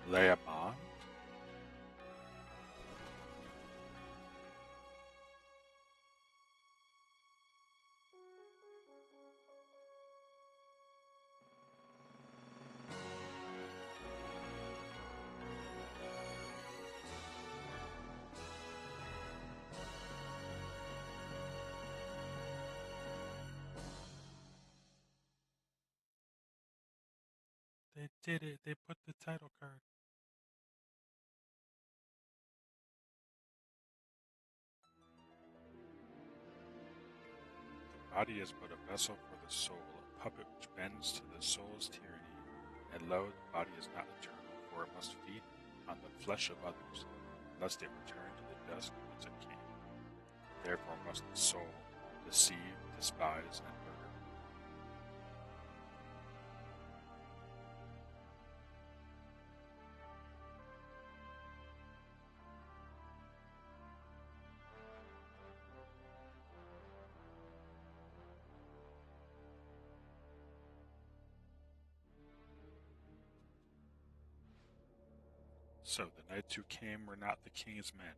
Leamon? They did it. They put the title card. The body is but a vessel for the soul, a puppet which bends to the soul's tyranny. And lo, the body is not eternal, for it must feed on the flesh of others, lest it return to the dust whence it came. Therefore must the soul deceive, despise, and murder. So the knights who came were not the king's men,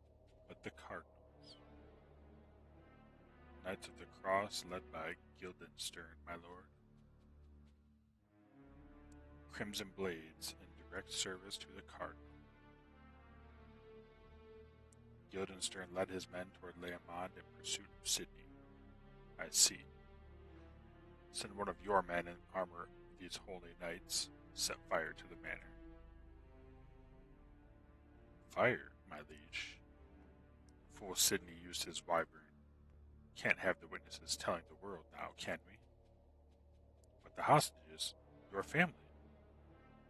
but the cardinals. Knights of the Cross led by Guildenstern, my lord. Crimson blades in direct service to the cardinal. Guildenstern led his men toward Leamond in pursuit of Sydney. I see. Send one of your men in armor, these holy knights, set fire to the manor. Fire, my liege. Fool Sydney used his wyvern. Can't have the witnesses telling the world now, can we? But the hostages, your family.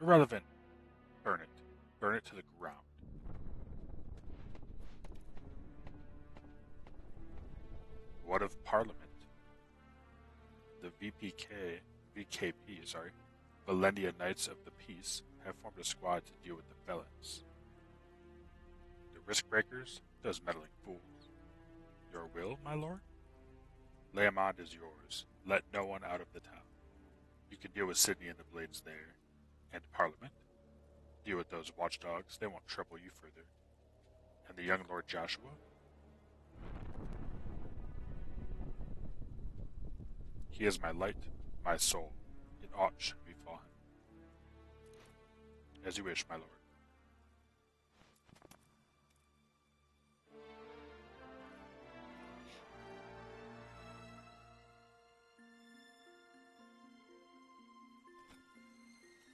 Irrelevant. Burn it. Burn it to the ground. What of Parliament? The VKP, Valendia Knights of the Peace, have formed a squad to deal with the felons. The risk breakers, those meddling fools. Your will, my lord? Leamond is yours. Let no one out of the town. You can deal with Sydney and the blades there. And Parliament. Deal with those watchdogs. They won't trouble you further. And the young Lord Joshua? He is my light, my soul. It aught should befall him. As you wish, my lord.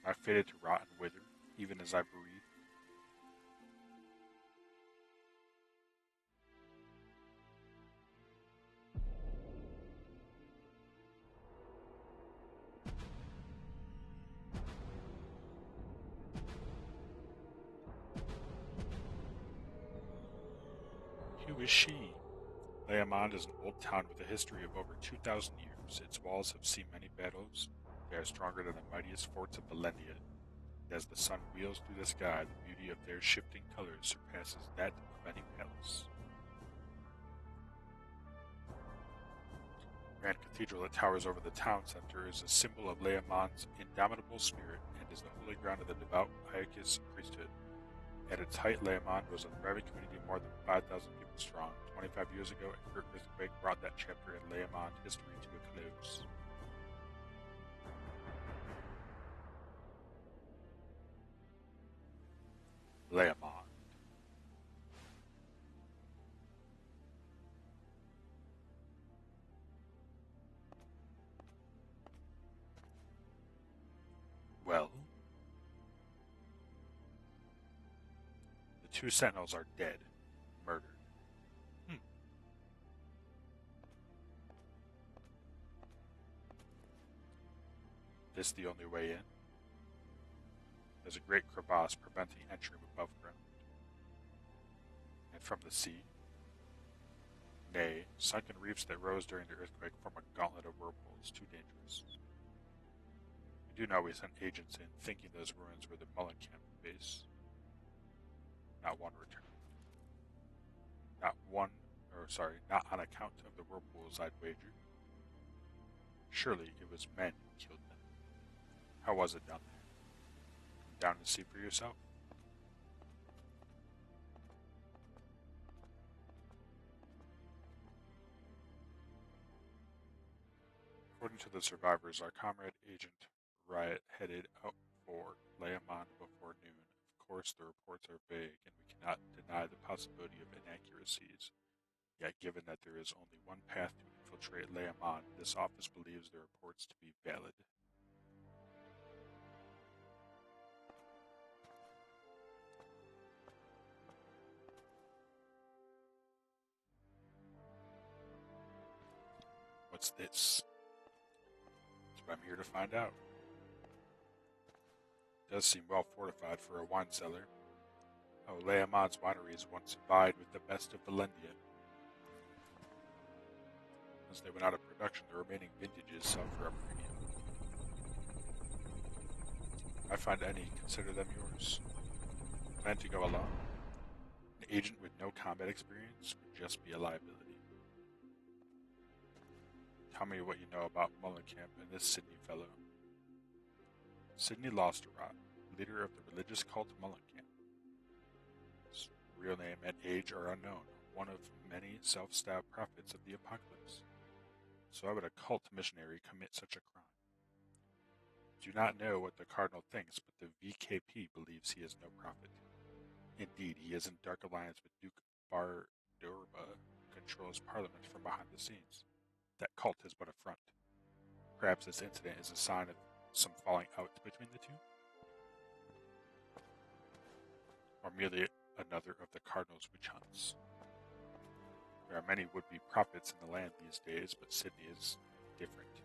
Am I fated to rot and wither, even as I breathe? Who is she? Leamond is an old town with a history of over 2,000 years. Its walls have seen many battles. They are stronger than the mightiest forts of Valendia. And as the sun wheels through the sky, the beauty of their shifting colors surpasses that of any palace. Grand Cathedral that towers over the town center is a symbol of Leamond's indomitable spirit and is the holy ground of the devout Iacus priesthood. At its height, Leamond was a thriving community more than 5,000 people strong. 25 years ago, a great earthquake brought that chapter in Leamond history to a close. Leamond. Well, the two sentinels are dead, murdered. This the only way in? There's a great crevasse preventing entry above ground. And from the sea? Nay, sunken reefs that rose during the earthquake form a gauntlet of whirlpools too dangerous. We do know we sent agents in, thinking those ruins were the Mullenkamp base. Not one returned. Not on account of the whirlpools, I'd wager. Surely it was men who killed them. How was it down there? Come down and see for yourself. According to the survivors, our comrade Agent Riot headed out for Layamon before noon. Of course, the reports are vague, and we cannot deny the possibility of inaccuracies. Yet, given that there is only one path to infiltrate Layamon, this office believes the reports to be valid. What's this? That's what I'm here to find out. It does seem well fortified for a wine cellar. Oh, Layamon's wineries once vied with the best of Valendia. Once they went out of production, the remaining vintages sell for a premium. If I find any, consider them yours. Plan to go alone? An agent with no combat experience would just be a liability. Tell me what you know about Mullenkamp and this Sydney fellow. Sydney Losterrot, leader of the religious cult Mullenkamp. His real name and age are unknown, one of many self-styled prophets of the apocalypse. So why would a cult missionary commit such a crime? Do not know what the Cardinal thinks, but the VKP believes he is no prophet. Indeed, he is in dark alliance with Duke Bardurba, who controls Parliament from behind the scenes. That cult is but a front. Perhaps this incident is a sign of some falling out between the two? Or merely another of the Cardinal's witch hunts. There are many would-be prophets in the land these days, but Sydney is different.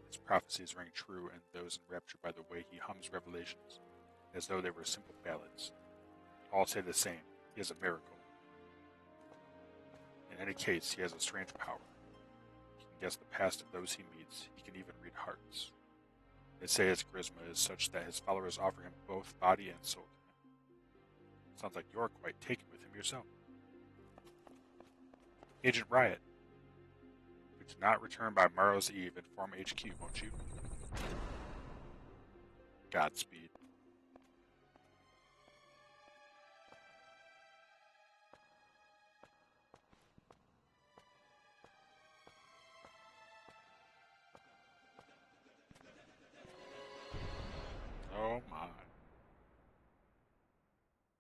His prophecies ring true, and those enraptured by the way he hums revelations, as though they were simple ballads. All say the same: he is a miracle. In any case, he has a strange power. He can guess the past of those he meets. He can even read hearts. They say his charisma is such that his followers offer him both body and soul to him. Sounds like you're quite taken with him yourself. Agent Riot, if we do not return by Morrow's Eve, inform HQ, won't you? Godspeed. Oh my.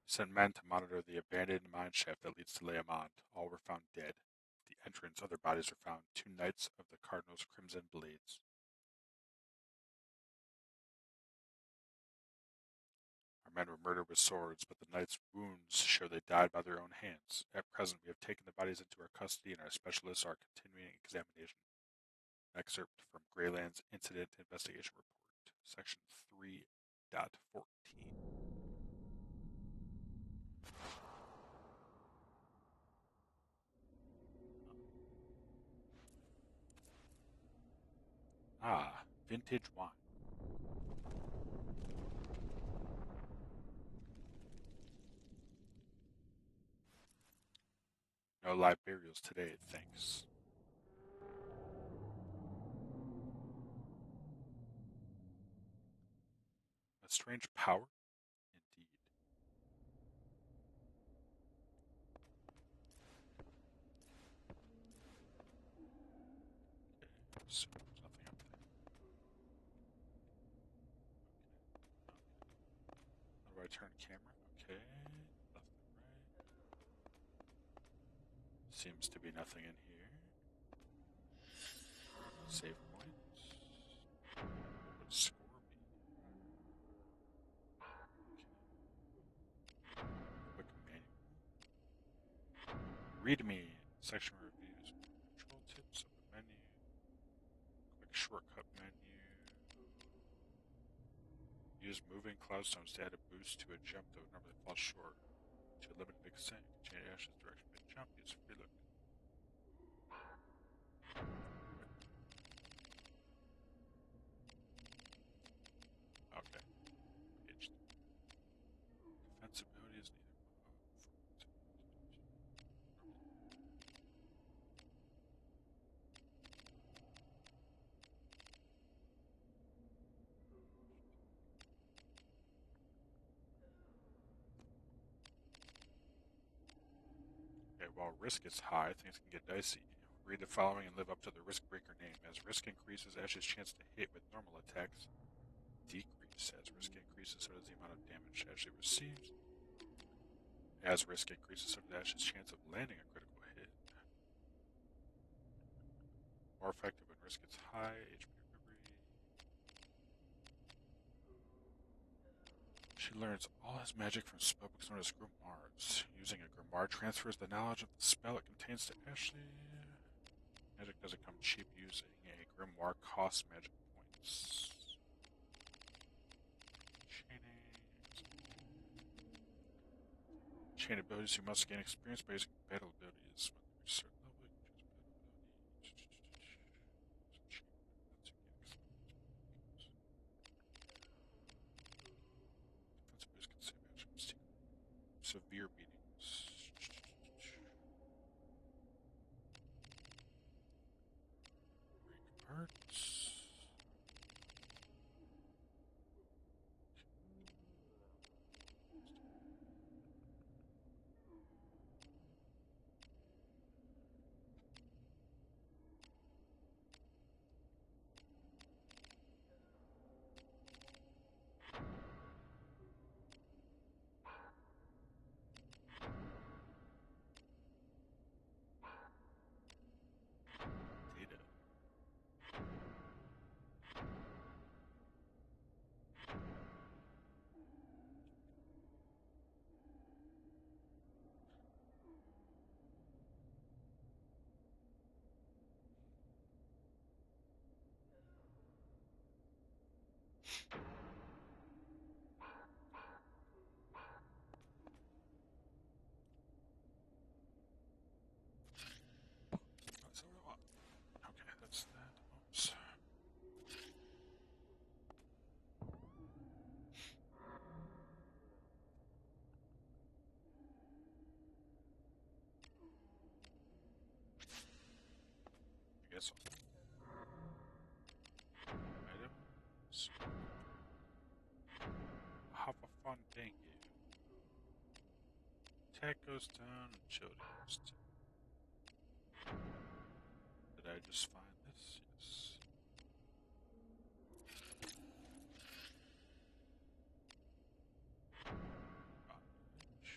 Sent men to monitor the abandoned mine shaft that leads to Layamon. All were found dead. At the entrance, other bodies were found, 2 knights of the Cardinal's crimson blades. Our men were murdered with swords, but the knights' wounds show they died by their own hands. At present, we have taken the bodies into our custody, and our specialists are continuing examination. An excerpt from Greyland's Incident Investigation Report, Section 3.14. Ah, vintage wine. No live burials today, thanks. A strange power? Indeed. Okay, so there's nothing up there. How do I turn camera? Okay, left and right. Seems to be nothing in here. Save points. What would score be? Okay. Quick manual. Read me. Section reviews. Control tips of the menu. Quick shortcut menu. Use moving cloudstones to add a boost to a jump that would normally fall short. To limit big sink. Change Ash's direction mid jump. Use reload. Okay. Page 3. Defense ability is needed. Okay, while risk is high, things can get dicey. Read the following and live up to the Risk Breaker name. As risk increases, Ash's chance to hit with normal attacks decrease. As risk increases, so does the amount of damage Ashley receives. As risk increases, so does Ash's chance of landing a critical hit. More effective when risk is high. HP recovery. She learns all his magic from spellbooks known as grimoires. Using a grimoire transfers the knowledge of the spell it contains to Ashley. Magic doesn't come cheap. Using a grimoire costs magic points. Chain abilities, you must gain experience by using battle abilities. When you reach a certain level, you can choose battle ability. Defensive boost can save magic from severe beatings. Break parts. Data. That's what I want. Okay, that's that. Oops. I guess so. Items. Have a fun thing. Attack goes down and shield goes down. Did I just find this? Yes. Bondage.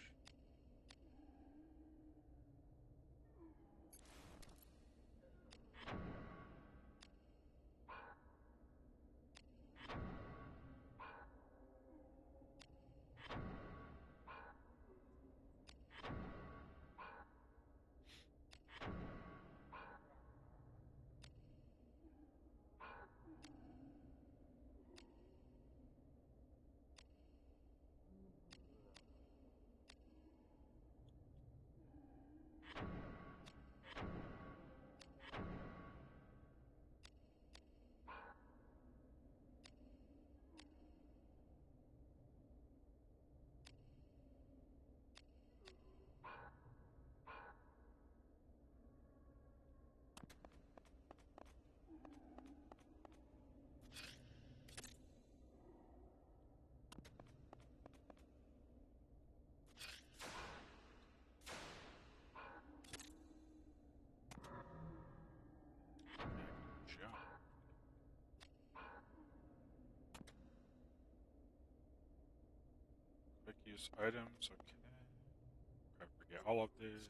Jump. Quick use items, okay. I forget all of this.